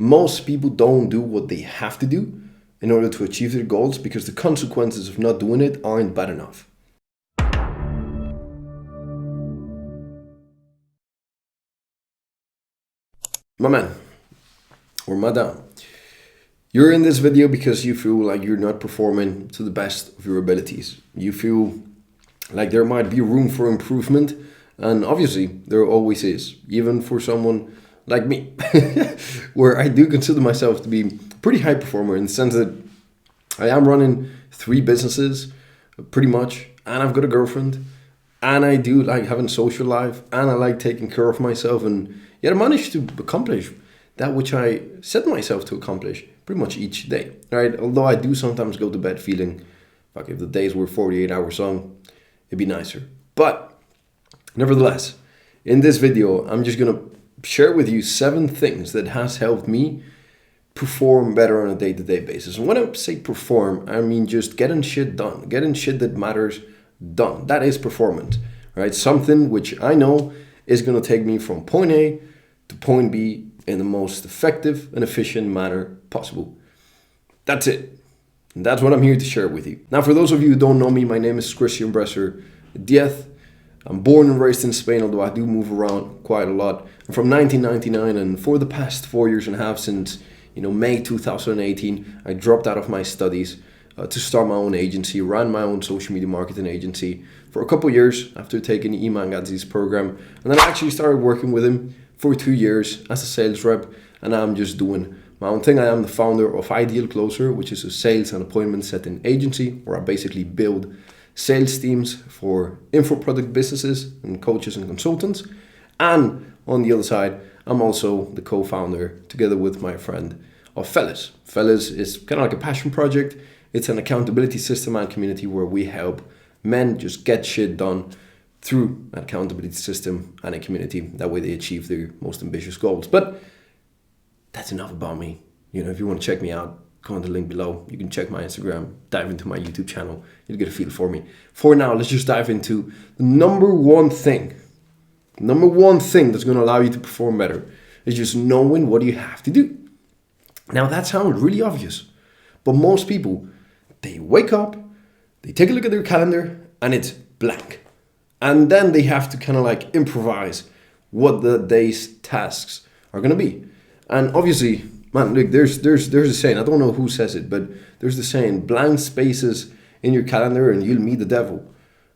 Most people don't do what they have to do in order to achieve their goals because the consequences of not doing it aren't bad enough. My man, or madam, you're in this video because you feel like you're not performing to the best of your abilities. You feel like there might be room for improvement, and obviously there always is, even for someone like me, where I do consider myself to be a pretty high performer in the sense that I am running 3 businesses, pretty much, and I've got a girlfriend, and I do like having a social life, and I like taking care of myself, and yet I managed to accomplish that which I set myself to accomplish pretty much each day, right? Although I do sometimes go to bed feeling, fuck, if the days were 48 hours long, it'd be nicer. But nevertheless, in this video, I'm just gonna share with you 7 things that has helped me perform better on a day-to-day basis. And when I say perform, I mean just getting shit done, getting shit that matters done. That is performance, right? Something which I know is gonna take me from point A to point B in the most effective and efficient manner possible. That's it. And that's what I'm here to share with you. Now, for those of you who don't know me, my name is Christian Bresser Diez. I'm born and raised in Spain, although I do move around quite a lot. I'm from 1999, and for the past 4 years and a half, since May 2018, I dropped out of my studies to start my own agency, ran my own social media marketing agency for a couple years after taking the Iman Gadzhi's program. And then I actually started working with him for 2 years as a sales rep, and now I'm just doing my own thing. I am the founder of Ideal Closer, which is a sales and appointment setting agency where I basically build sales teams for info product businesses and coaches and consultants. And on the other side, I'm also the co-founder together with my friend of Fellas. Fellas is kind of like a passion project. It's an accountability system and community where we help men just get shit done through an accountability system and a community. That way they achieve their most ambitious goals. But that's enough about me. If you want to check me out, go on the link below. You can check my Instagram, dive into my YouTube channel. You'll get a feel for me. For now, let's just dive into the number one thing that's going to allow you to perform better is just knowing what you have to do. Now, that sounds really obvious, but most people, they wake up, they take a look at their calendar, and it's blank. And then they have to kind of like improvise what the day's tasks are going to be. And obviously, man, look, there's a saying, I don't know who says it, but there's the saying, blank spaces in your calendar and you'll meet the devil.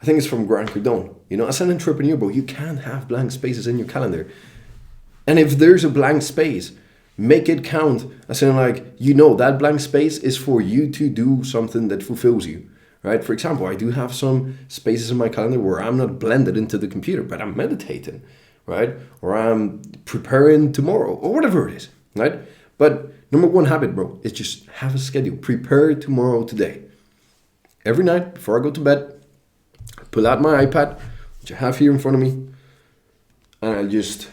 I think it's from Grant Cardone. As an entrepreneur, bro, you can't have blank spaces in your calendar. And if there's a blank space, make it count. As in that blank space is for you to do something that fulfills you, right? For example, I do have some spaces in my calendar where I'm not blended into the computer, but I'm meditating, right? Or I'm preparing tomorrow or whatever it is, right? But number one habit, bro, is just have a schedule. Prepare tomorrow today. Every night before I go to bed, I pull out my iPad, which I have here in front of me, and I just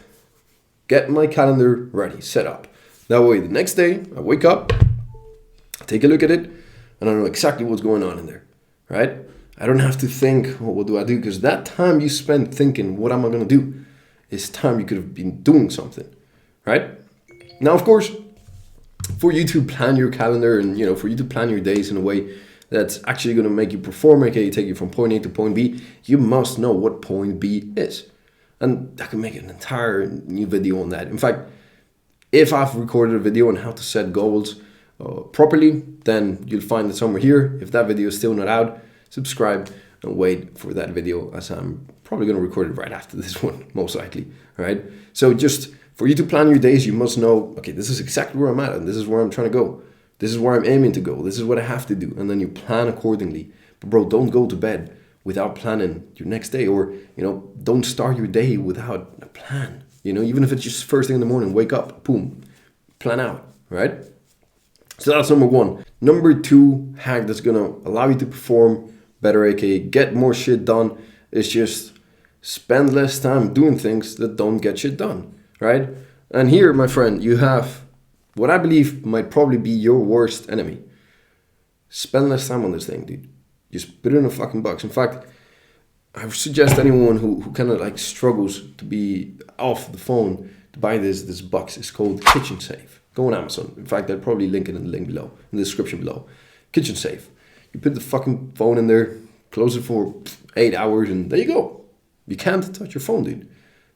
get my calendar ready, set up. That way the next day I wake up, take a look at it, and I know exactly what's going on in there, right? I don't have to think, what do I do? Because that time you spend thinking, what am I going to do, is time you could have been doing something, right? Now, of course, for you to plan your calendar and, for you to plan your days in a way that's actually going to make you perform, aka take you from point A to point B, you must know what point B is. And I can make an entire new video on that. In fact, if I've recorded a video on how to set goals properly, then you'll find it somewhere here. If that video is still not out, subscribe and wait for that video, as I'm probably going to record it right after this one, most likely, all right? So just for you to plan your days, you must know, okay, this is exactly where I'm at, and this is where I'm trying to go. This is where I'm aiming to go. This is what I have to do. And then you plan accordingly. But bro, don't go to bed without planning your next day, or, don't start your day without a plan. Even if it's just first thing in the morning, wake up, boom, plan out, right? So that's number one. Number 2 hack that's going to allow you to perform better, aka get more shit done, is just spend less time doing things that don't get shit done, right? And here, my friend, you have what I believe might probably be your worst enemy. Spend less time on this thing, dude. Just put it in a fucking box. In fact, I would suggest anyone who kind of struggles to be off the phone to buy this box. It's called Kitchen Safe. Go on Amazon. In fact, I'll probably link it in the link below, in the description below. Kitchen safe. You put the fucking phone in there, close it for 8 hours, and there you go. You can't touch your phone, dude.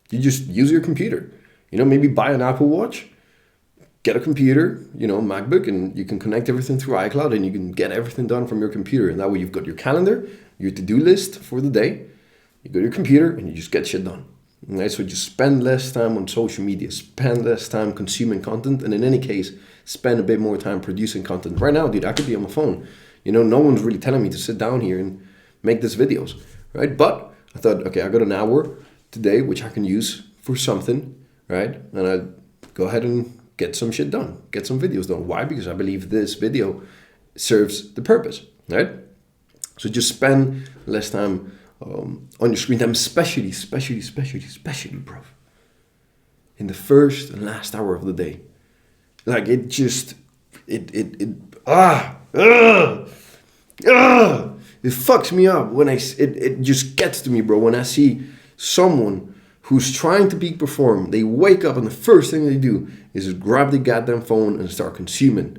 You just use your computer. Maybe buy an Apple Watch, get a computer, MacBook, and you can connect everything through iCloud, and you can get everything done from your computer. And that way you've got your calendar, your to-do list for the day. You go to your computer, and you just get shit done. Right? So just spend less time on social media, spend less time consuming content, and in any case, spend a bit more time producing content. Right now, dude, I could be on my phone. No one's really telling me to sit down here and make these videos, right? But I thought, okay, I got an hour today, which I can use for something, right? And I go ahead and get some shit done, get some videos done. Why? Because I believe this video serves the purpose, right? So just spend less time on your screen time, especially, bro, in the first and last hour of the day. Like it fucks me up when it just gets to me, bro, when I see someone who's trying to peak perform. They wake up and the first thing they do is grab the goddamn phone and start consuming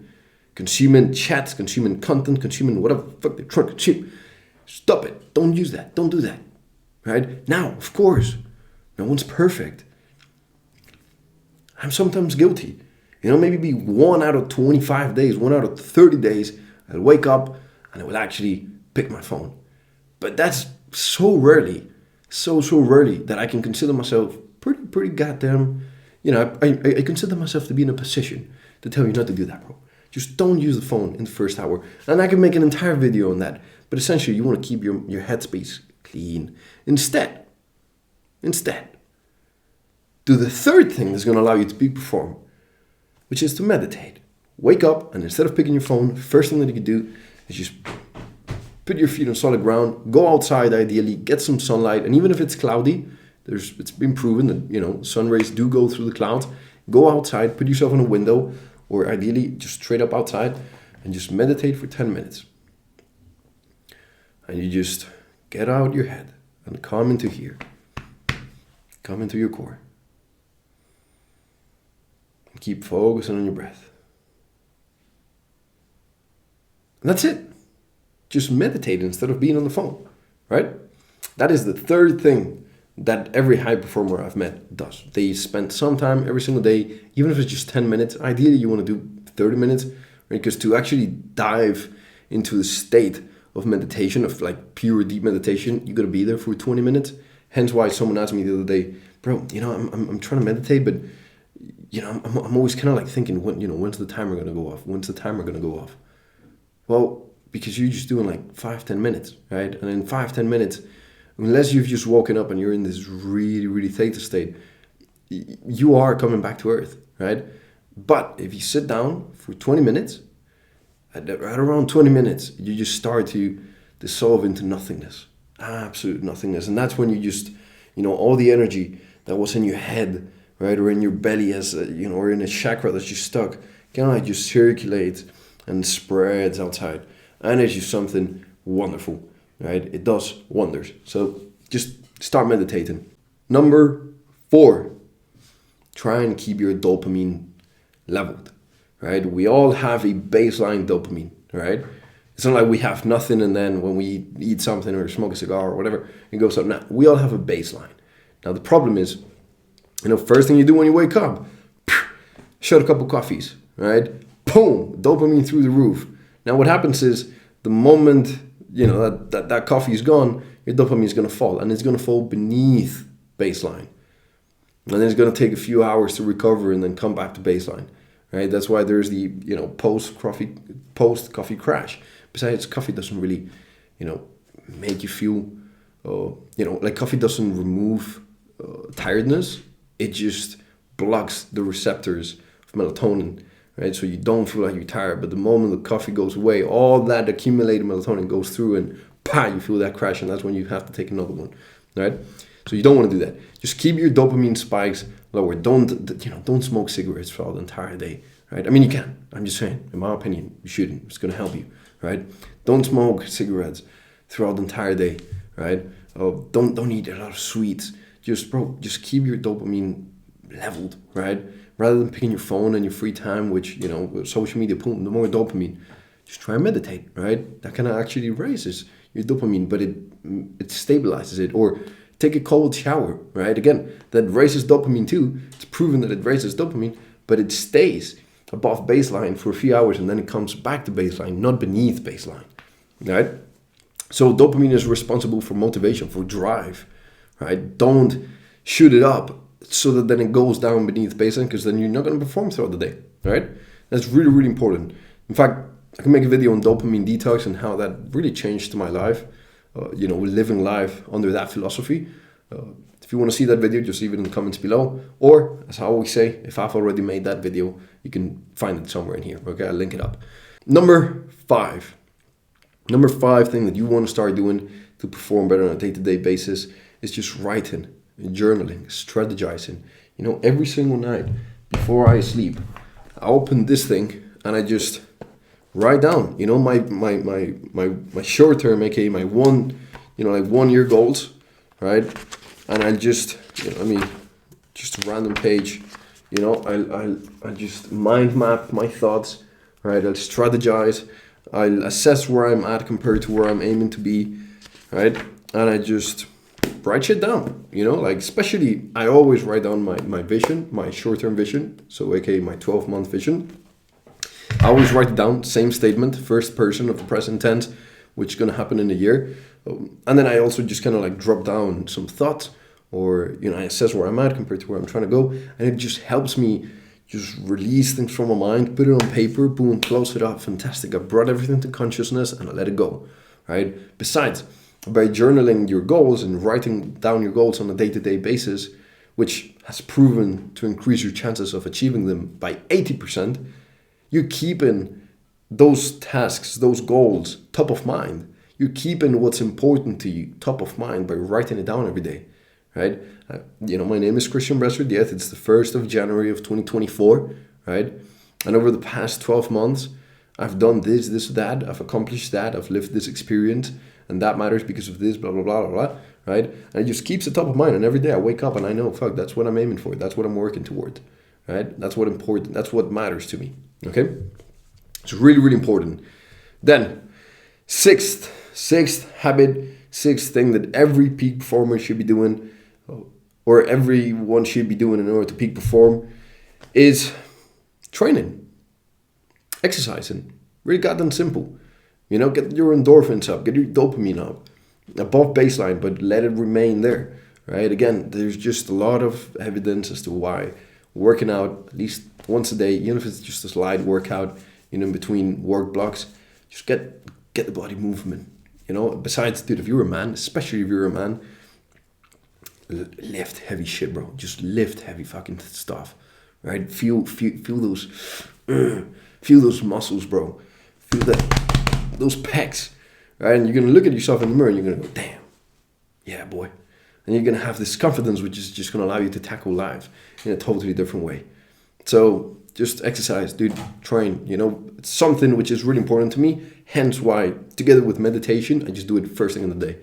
chats, consuming content, consuming whatever the fuck they're trying to consume. Stop it. Don't use that. Don't do that. Right? Now, of course, no one's perfect. I'm sometimes guilty. Maybe 1 out of 25 days, 1 out of 30 days, I'll wake up and I will actually pick my phone. But that's so rarely that I can consider myself pretty goddamn, I consider myself to be in a position to tell you not to do that, bro. Just don't use the phone in the first hour. And I can make an entire video on that. But essentially, you want to keep your headspace clean. Instead, do the third thing that's going to allow you to peak perform, which is to meditate. Wake up, and instead of picking your phone, first thing that you can do is just put your feet on solid ground, go outside ideally, get some sunlight, and even if it's cloudy, it's been proven that sun rays do go through the clouds. Go outside, put yourself in a window, or ideally just straight up outside, and just meditate for 10 minutes. And you just get out your head and come into here. Come into your core. And keep focusing on your breath. And that's it. Just meditate instead of being on the phone, right? That is the third thing that every high performer I've met does. They spend some time every single day, even if it's just 10 minutes. Ideally, you want to do 30 minutes, right? Because to actually dive into the state of meditation, of like pure deep meditation, you got to be there for 20 minutes. Hence why someone asked me the other day, bro, I'm trying to meditate, but I'm always kind of like thinking, when's the timer going to go off? When's the timer going to go off? Well, because you're just doing like 5-10 minutes, right? And in 5-10 minutes, unless you've just woken up and you're in this really, really theta state, you are coming back to earth, right? But if you sit down for 20 minutes, at around 20 minutes, you just start to dissolve into nothingness, absolute nothingness. And that's when you just, all the energy that was in your head, right, or in your belly or in a chakra that's just stuck, kind of like just circulates and spreads outside. And it's just something wonderful, right? It does wonders. So just start meditating. Number 4, try and keep your dopamine leveled, right? We all have a baseline dopamine, right? It's not like we have nothing and then when we eat something or smoke a cigar or whatever, it goes up. Now, we all have a baseline. Now, the problem is, first thing you do when you wake up, shut a couple coffees, right? Boom, dopamine through the roof. Now, what happens is the moment, that coffee is gone, your dopamine is going to fall, and it's going to fall beneath baseline. And then it's going to take a few hours to recover and then come back to baseline, right? That's why there's the, post-coffee crash. Besides, coffee doesn't really, make you feel, like coffee doesn't remove tiredness. It just blocks the receptors of melatonin, right? So you don't feel like you're tired, but the moment the coffee goes away, all that accumulated melatonin goes through and you feel that crash, and that's when you have to take another one, right? So you don't want to do that. Just keep your dopamine spikes lower. Don't smoke cigarettes for the entire day, right? I mean, you can. I'm just saying, in my opinion, you shouldn't. It's going to help you, right? Don't smoke cigarettes throughout the entire day, right? Don't eat a lot of sweets. Just keep your dopamine leveled, right? rather than picking your phone and your free time, which, you know, with social media, boom, the more dopamine, just try and meditate, right? That kind of actually raises your dopamine, but it stabilizes it. Or take a cold shower, right? Again, that raises dopamine too. It's proven that it raises dopamine, but it stays above baseline for a few hours and then it comes back to baseline, not beneath baseline, right? So dopamine is responsible for motivation, for drive, right? Don't shoot it up so that then it goes down beneath baseline, because then you're not going to perform throughout the day, right? That's really, really important. In fact, I can make a video on dopamine detox and how that really changed my life, you know, living life under that philosophy. If you want to see that video, just leave it in the comments below. Or, as I always say, if I've already made that video, you can find it somewhere in here, okay? I'll link it up. Number five thing that you want to start doing to perform better on a day-to-day basis is just writing, journaling, strategizing. You know, every single night before I sleep, I open this thing and I just write down, you know, my short term, aka my 1 year goals, right? And I just, you know, I mean, just a random page, you know, I'll just mind map my thoughts, right? I'll strategize, I'll assess where I'm at compared to where I'm aiming to be, right? And I just write shit down, you know, like especially I always write down my vision, my short-term vision, so aka my 12-month vision. I always write it down, same statement, first person of the present tense, which is going to happen in a year. And then I also just kind of like drop down some thoughts, or, you know, I assess where I'm at compared to where I'm trying to go. And it just helps me just release things from my mind, put it on paper, boom, close it up, fantastic. I brought everything to consciousness and I let it go, right? Besides, by journaling your goals and writing down your goals on a day-to-day basis, which has proven to increase your chances of achieving them by 80%, you're keeping those tasks, those goals top of mind. You're keeping what's important to you top of mind by writing it down every day, right? You know, my name is Christian Bressard. Yes, it's the 1st of January of 2024, right? And over the past 12 months, I've done this, that. I've accomplished that. I've lived this experience. And that matters because of this, blah, blah, blah, blah, blah, right? And it just keeps it top of mind. And every day I wake up and I know, fuck, that's what I'm aiming for. That's what I'm working toward, right? That's what important. That's what matters to me, okay? It's really, really important. Then, sixth habit, sixth thing that every peak performer should be doing, or everyone should be doing in order to peak perform, is training, exercising. Really goddamn simple. You know, get your endorphins up, get your dopamine up, above baseline, but let it remain there, right? Again, there's just a lot of evidence as to why working out at least once a day, even if it's just a slight workout, you know, in between work blocks, just get the body movement, you know? Besides, dude, if you're a man, especially if you're a man, lift heavy shit, bro. Just lift heavy fucking stuff, right? Feel those muscles, bro. Feel those pecs, right? And you're gonna look at yourself in the mirror and you're gonna go, damn, yeah, boy. And you're gonna have this confidence which is just gonna allow you to tackle life in a totally different way. So just exercise, dude, train, you know, it's something which is really important to me, hence why, together with meditation, I just do it first thing in the day.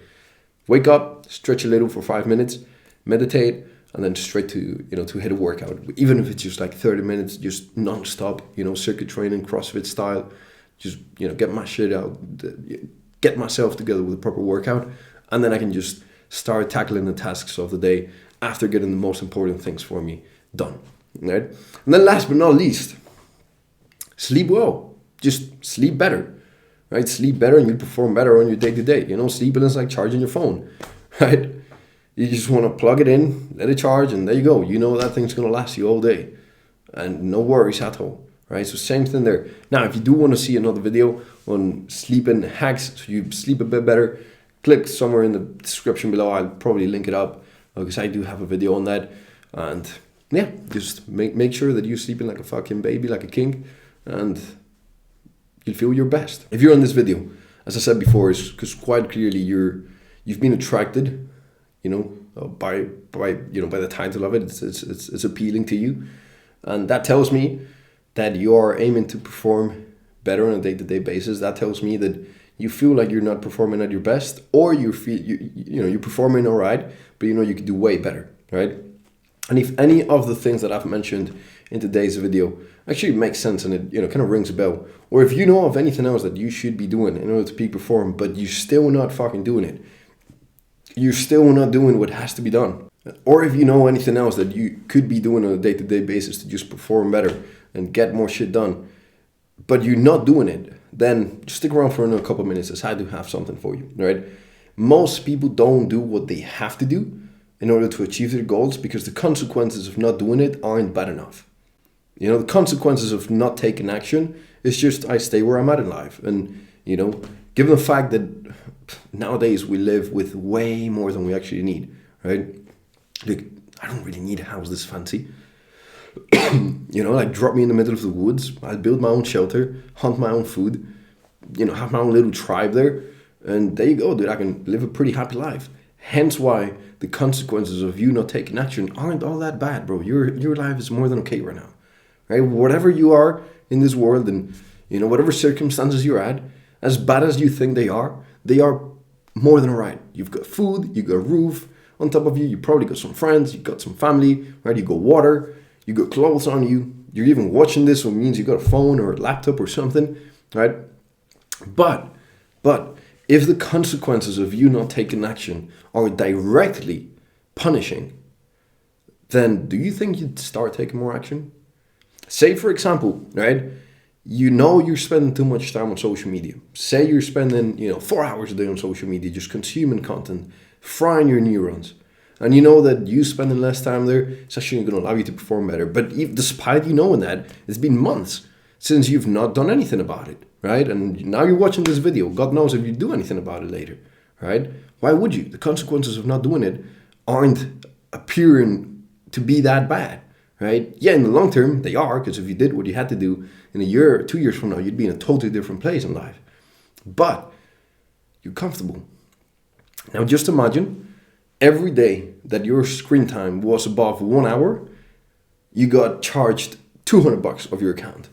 Wake up, stretch a little for 5 minutes, meditate, and then straight to, you know, to hit a workout. Even if it's just like 30 minutes, just non-stop, you know, circuit training, CrossFit style, just, you know, get my shit out, get myself together with a proper workout, and then I can just start tackling the tasks of the day after getting the most important things for me done, right? And then last but not least, sleep well. Just sleep better, right? Sleep better and you perform better on your day-to-day. You know, sleeping is like charging your phone, right? You just want to plug it in, let it charge, and there you go. You know that thing's going to last you all day, and no worries at all. Right, so same thing there. Now, if you do want to see another video on sleeping hacks, so you sleep a bit better, click somewhere in the description below. I'll probably link it up because I do have a video on that. And yeah, just make sure that you're sleeping like a fucking baby, like a king, and you'll feel your best. If you're on this video, as I said before, it's because quite clearly you've been attracted, you know, by the title of it. It's appealing to you, and that tells me that you're aiming to perform better on a day-to-day basis. That tells me that you feel like you're not performing at your best, or you feel you're performing all right, but you know you could do way better, right? And if any of the things that I've mentioned in today's video actually makes sense and it kind of rings a bell. Or if you know of anything else that you should be doing in order to peak perform, but you're still not fucking doing it, you're still not doing what has to be done. Or if you know anything else that you could be doing on a day-to-day basis to just perform better and get more shit done, but you're not doing it, then just stick around for another couple of minutes as I do have something for you, right? Most people don't do what they have to do in order to achieve their goals because the consequences of not doing it aren't bad enough. The consequences of not taking action is just I stay where I'm at in life. And, given the fact that nowadays we live with way more than we actually need, right? Like, I don't really need a house this fancy. Like drop me in the middle of the woods. I'll build my own shelter, hunt my own food, have my own little tribe there. And there you go, dude. I can live a pretty happy life. Hence why the consequences of you not taking action aren't all that bad, bro. Your life is more than okay right now, right? Whatever you are in this world and, whatever circumstances you're at, as bad as you think they are more than all right. You've got food, you got a roof on top of you, you probably got some friends, you got some family, right? You got water, you got clothes on you, you're even watching this, so it means you got a phone or a laptop or something, right? But if the consequences of you not taking action are directly punishing, then do you think you'd start taking more action? Say, for example, right, you're spending too much time on social media. Say you're spending, 4 hours a day on social media, just consuming content, frying your neurons. And you know that you spending less time there is actually going to allow you to perform better. But despite you knowing that, it's been months since you've not done anything about it, right? And now you're watching this video. God knows if you do anything about it later, right? Why would you? The consequences of not doing it aren't appearing to be that bad, right? Yeah, in the long term, they are, because if you did what you had to do in a year or 2 years from now, you'd be in a totally different place in life. But you're comfortable. Now just imagine every day that your screen time was above 1 hour, you got charged $200 of your account.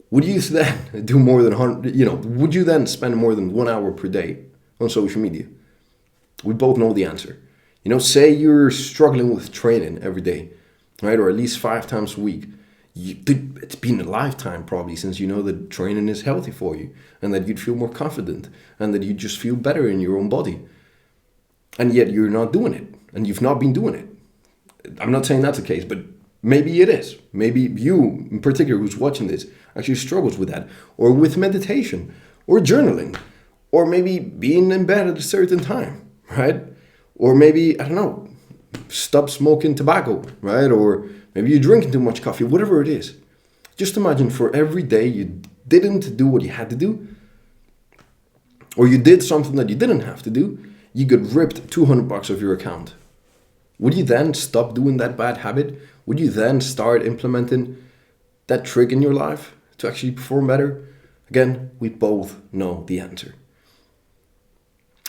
Would you then do more than 100, would you then spend more than 1 hour per day on social media? We both know the answer. Say you're struggling with training every day, right? Or at least 5 times a week. It's been a lifetime probably since you know that training is healthy for you and that you'd feel more confident and that you just feel better in your own body. And yet you're not doing it and you've not been doing it. I'm not saying that's the case, but maybe it is. Maybe you in particular who's watching this actually struggles with that, or with meditation or journaling, or maybe being in bed at a certain time, right? Or maybe, I don't know, stop smoking tobacco, right? Or maybe you're drinking too much coffee, whatever it is. Just imagine for every day you didn't do what you had to do, or you did something that you didn't have to do, you got ripped $200 of your account. Would you then stop doing that bad habit? Would you then start implementing that trick in your life to actually perform better? Again, we both know the answer.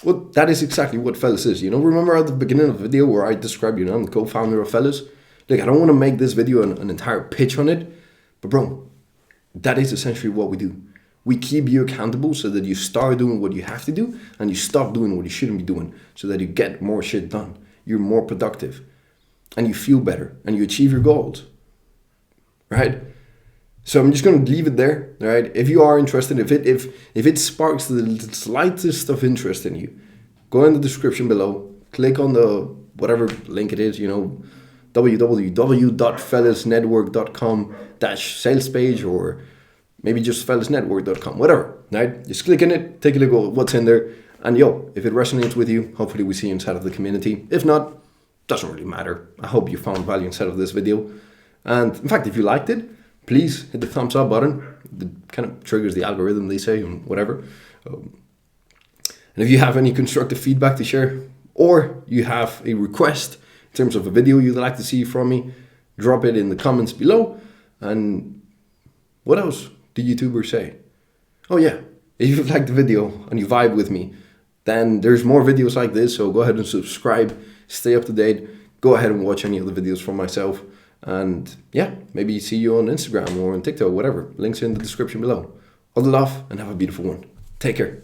Well, that is exactly what Fellas is. Remember at the beginning of the video where I described, I'm the co-founder of Fellas? Look, I don't want to make this video an entire pitch on it, but bro, that is essentially what we do. We keep you accountable so that you start doing what you have to do and you stop doing what you shouldn't be doing so that you get more shit done. You're more productive and you feel better and you achieve your goals, right? So I'm just going to leave it there, right? If you are interested, if it sparks the slightest of interest in you, go in the description below, click on the whatever link it is, www.fellasnetwork.com/sales page, or maybe just fellasnetwork.com, whatever, right? Just click on it, take a look at what's in there, and if it resonates with you, hopefully we see you inside of the community. If not, doesn't really matter. I hope you found value inside of this video. And in fact, if you liked it, please hit the thumbs up button. It kind of triggers the algorithm, they say, and whatever. And if you have any constructive feedback to share, or you have a request in terms of a video you'd like to see from me, drop it in the comments below. And what else do YouTubers say? Oh yeah, if you liked the video and you vibe with me, then there's more videos like this, so go ahead and subscribe, stay up to date, go ahead and watch any of the videos from myself, and yeah, maybe see you on Instagram or on TikTok, whatever. Links in the description below. All the love and have a beautiful one. Take care.